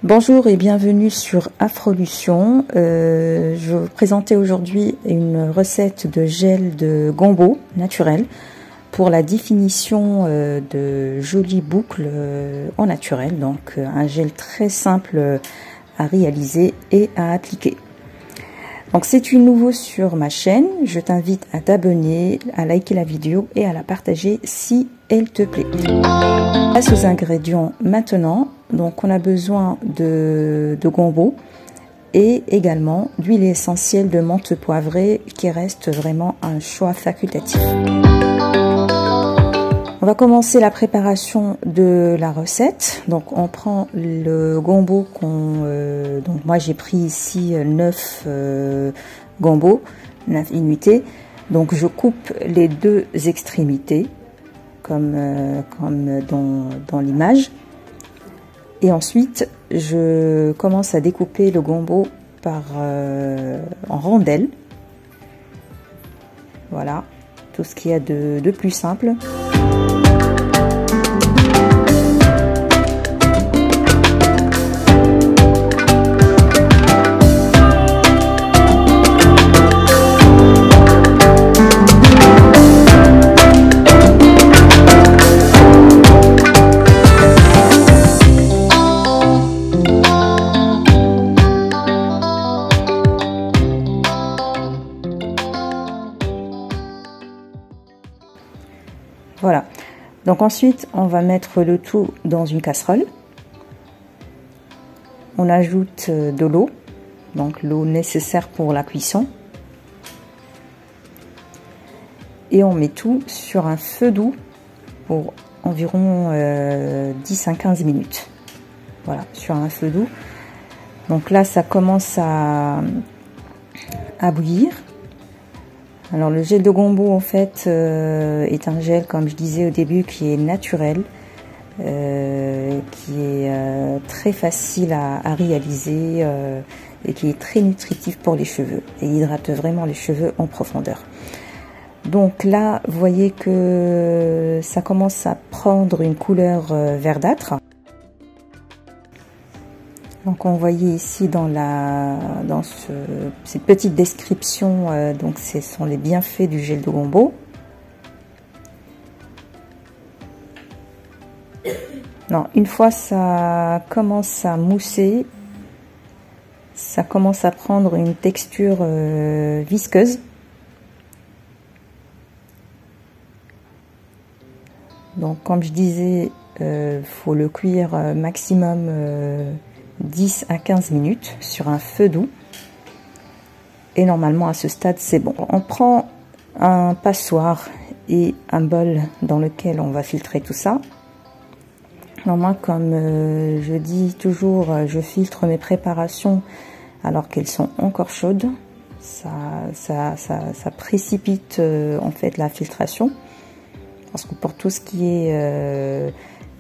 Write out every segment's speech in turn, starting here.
Bonjour et bienvenue sur Afrolution. Je vais vous présenter aujourd'hui une recette de gel de gombo naturel pour la définition de jolies boucles en naturel. Donc un gel très simple à réaliser et à appliquer. Donc si tu es nouveau sur ma chaîne, je t'invite à t'abonner, à liker la vidéo et à la partager si elle te plaît. Passe aux ingrédients maintenant. Donc on a besoin de gombo et également d'huile essentielle de menthe poivrée qui reste vraiment un choix facultatif. On va commencer la préparation de la recette. Donc on prend le gombo donc moi j'ai pris ici 9 gombo, 9 unités. Donc je coupe les deux extrémités comme dans l'image. Et ensuite, je commence à découper le gombo en rondelles. Voilà, tout ce qu'il y a de plus simple. Voilà, donc ensuite on va mettre le tout dans une casserole. On ajoute de l'eau, donc l'eau nécessaire pour la cuisson. Et on met tout sur un feu doux pour environ 10 à 15 minutes. Voilà, sur un feu doux. Donc là ça commence à bouillir. Alors le gel de gombo en fait est un gel, comme je disais au début, qui est naturel, qui est très facile à réaliser et qui est très nutritif pour les cheveux et hydrate vraiment les cheveux en profondeur. Donc là vous voyez que ça commence à prendre une couleur verdâtre. Donc on voyait ici dans cette petite description, donc ce sont les bienfaits du gel de gombo. Non, une fois ça commence à mousser, ça commence à prendre une texture visqueuse. Donc comme je disais, faut le cuire maximum 10 à 15 minutes sur un feu doux. Et normalement à ce stade c'est bon. On prend un passoire et un bol dans lequel on va filtrer tout ça. Alors moi, comme je dis toujours, je filtre mes préparations alors qu'elles sont encore chaudes. Ça précipite en fait la filtration. Parce que pour tout ce qui est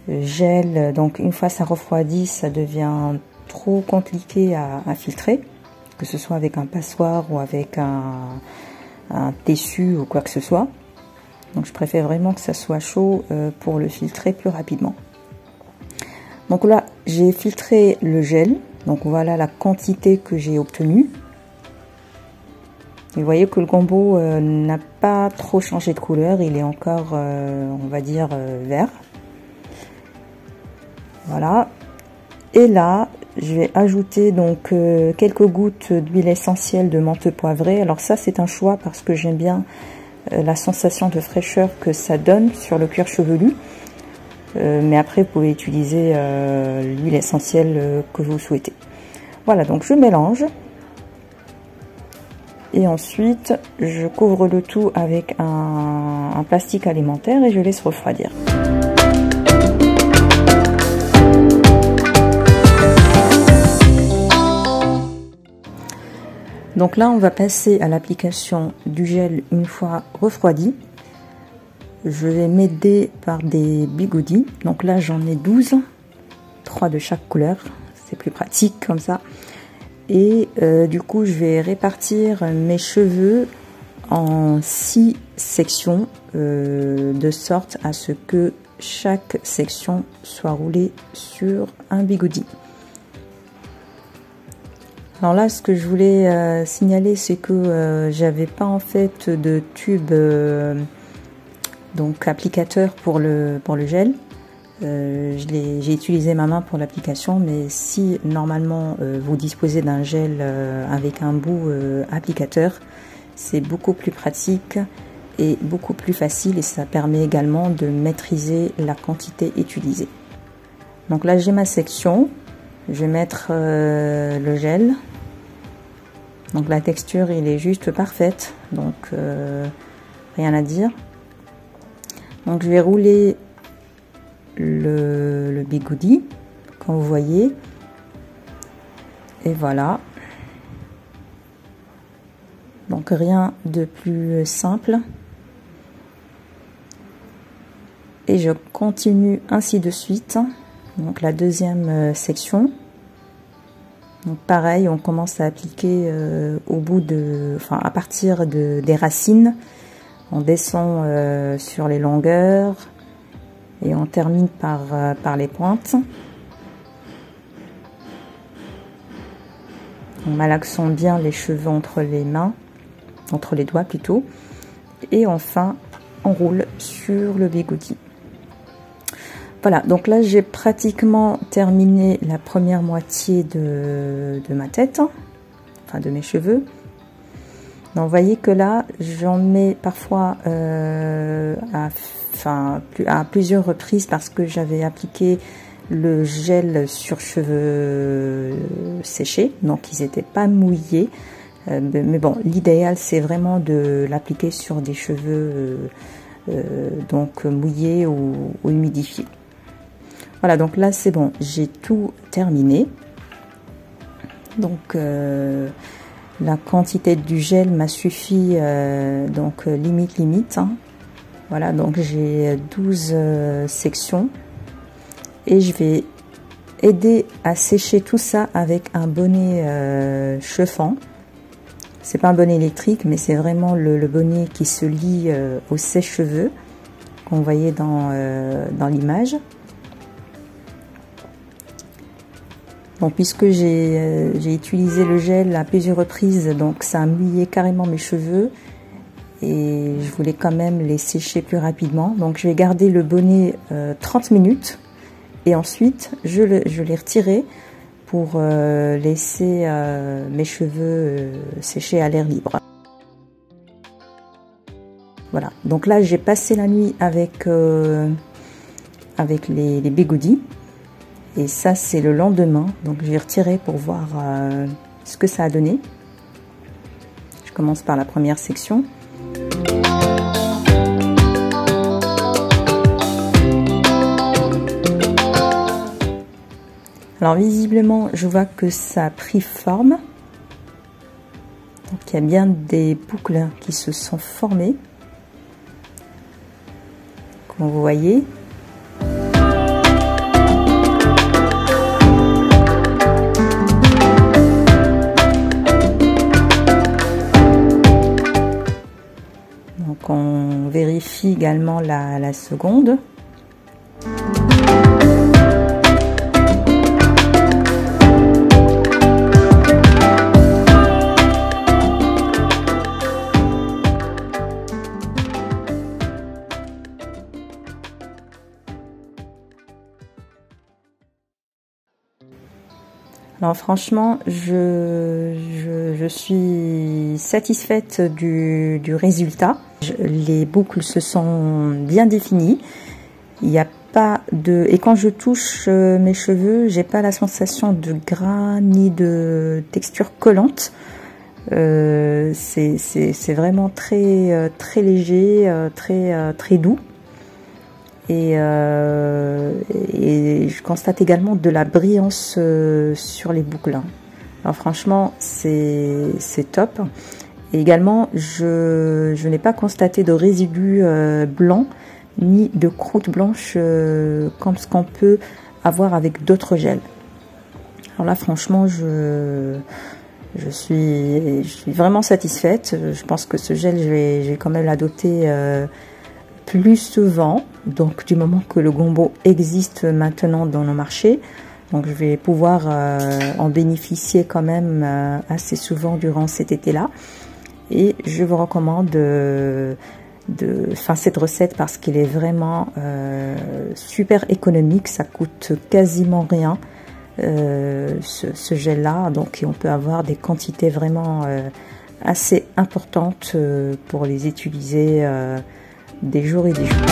gel, donc une fois ça refroidit, ça devient trop compliqué à filtrer, que ce soit avec un passoire ou avec un tissu ou quoi que ce soit. Donc je préfère vraiment que ça soit chaud pour le filtrer plus rapidement. Donc là j'ai filtré le gel, donc voilà la quantité que j'ai obtenue. Et vous voyez que le gombo n'a pas trop changé de couleur, il est encore on va dire vert. Voilà, et là je vais ajouter donc quelques gouttes d'huile essentielle de menthe poivrée. Alors ça c'est un choix parce que j'aime bien la sensation de fraîcheur que ça donne sur le cuir chevelu, mais après vous pouvez utiliser l'huile essentielle que vous souhaitez. Voilà, donc je mélange et ensuite je couvre le tout avec un plastique alimentaire et je laisse refroidir. Donc là, on va passer à l'application du gel une fois refroidi. Je vais m'aider par des bigoudis. Donc là, j'en ai 12, 3 de chaque couleur. C'est plus pratique comme ça. Et du coup, je vais répartir mes cheveux en 6 sections, de sorte à ce que chaque section soit roulée sur un bigoudi. Alors là, ce que je voulais signaler, c'est que j'avais pas en fait de tube donc applicateur pour le gel. J'ai utilisé ma main pour l'application, mais si normalement vous disposez d'un gel avec un bout applicateur, c'est beaucoup plus pratique et beaucoup plus facile, et ça permet également de maîtriser la quantité utilisée. Donc là j'ai ma section, je vais mettre le gel. Donc la texture il est juste parfaite, donc rien à dire. Donc je vais rouler le bigoudi, comme vous voyez, et voilà. Donc rien de plus simple, et je continue ainsi de suite. Donc la deuxième section, donc pareil, on commence à appliquer au bout à partir des racines, on descend sur les longueurs et on termine par les pointes. On malaxons bien les cheveux entre les mains, entre les doigts plutôt, et enfin on roule sur le bigoudi. Voilà, donc là j'ai pratiquement terminé la première moitié de ma tête, enfin de mes cheveux. Donc vous voyez que là j'en mets parfois à plusieurs reprises, parce que j'avais appliqué le gel sur cheveux séchés, donc ils n'étaient pas mouillés. Mais bon, l'idéal c'est vraiment de l'appliquer sur des cheveux donc mouillés ou humidifiés. Voilà, donc là c'est bon, j'ai tout terminé. Donc la quantité du gel m'a suffi, donc limite. Hein. Voilà, donc j'ai 12 sections. Et je vais aider à sécher tout ça avec un bonnet chauffant. C'est pas un bonnet électrique, mais c'est vraiment le bonnet qui se lie au sèche-cheveux, qu'on voyait dans l'image. Donc puisque j'ai utilisé le gel à plusieurs reprises, donc ça a mouillé carrément mes cheveux, et je voulais quand même les sécher plus rapidement. Donc je vais garder le bonnet 30 minutes, et ensuite je les retirer pour laisser mes cheveux sécher à l'air libre. Voilà, donc là j'ai passé la nuit avec les bigoudis. Et ça, c'est le lendemain. Donc, je vais retirer pour voir ce que ça a donné. Je commence par la première section. Alors, visiblement, je vois que ça a pris forme. Donc, il y a bien des boucles qui se sont formées. Comme vous voyez. Donc on vérifie également la seconde. Alors franchement, je suis satisfaite du résultat. Les boucles se sont bien définies. Il n'y a pas de... Et quand je touche mes cheveux, j'ai pas la sensation de gras ni de texture collante. C'est vraiment très léger, très doux. Et je constate également de la brillance sur les boucles. Alors franchement, c'est top. Et également, je n'ai pas constaté de résidus blancs ni de croûte blanche comme ce qu'on peut avoir avec d'autres gels. Alors là, franchement, je suis vraiment satisfaite. Je pense que ce gel, je vais quand même l'adopter plus souvent. Donc du moment que le gombo existe maintenant dans nos marchés, Donc je vais pouvoir en bénéficier quand même assez souvent durant cet été-là. Et je vous recommande cette recette parce qu'il est vraiment super économique. Ça coûte quasiment rien ce gel-là. Donc on peut avoir des quantités vraiment assez importantes pour les utiliser des jours et des jours.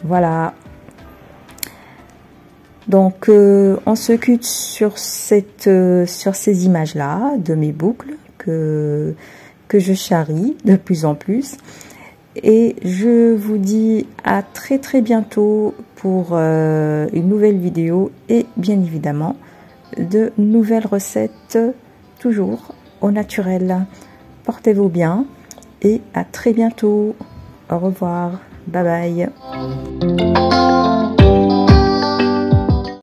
Voilà, donc on se quitte sur ces images-là de mes boucles que je charrie de plus en plus. Et je vous dis à très bientôt pour une nouvelle vidéo et bien évidemment de nouvelles recettes toujours au naturel. Portez-vous bien et à très bientôt. Au revoir. Bye bye.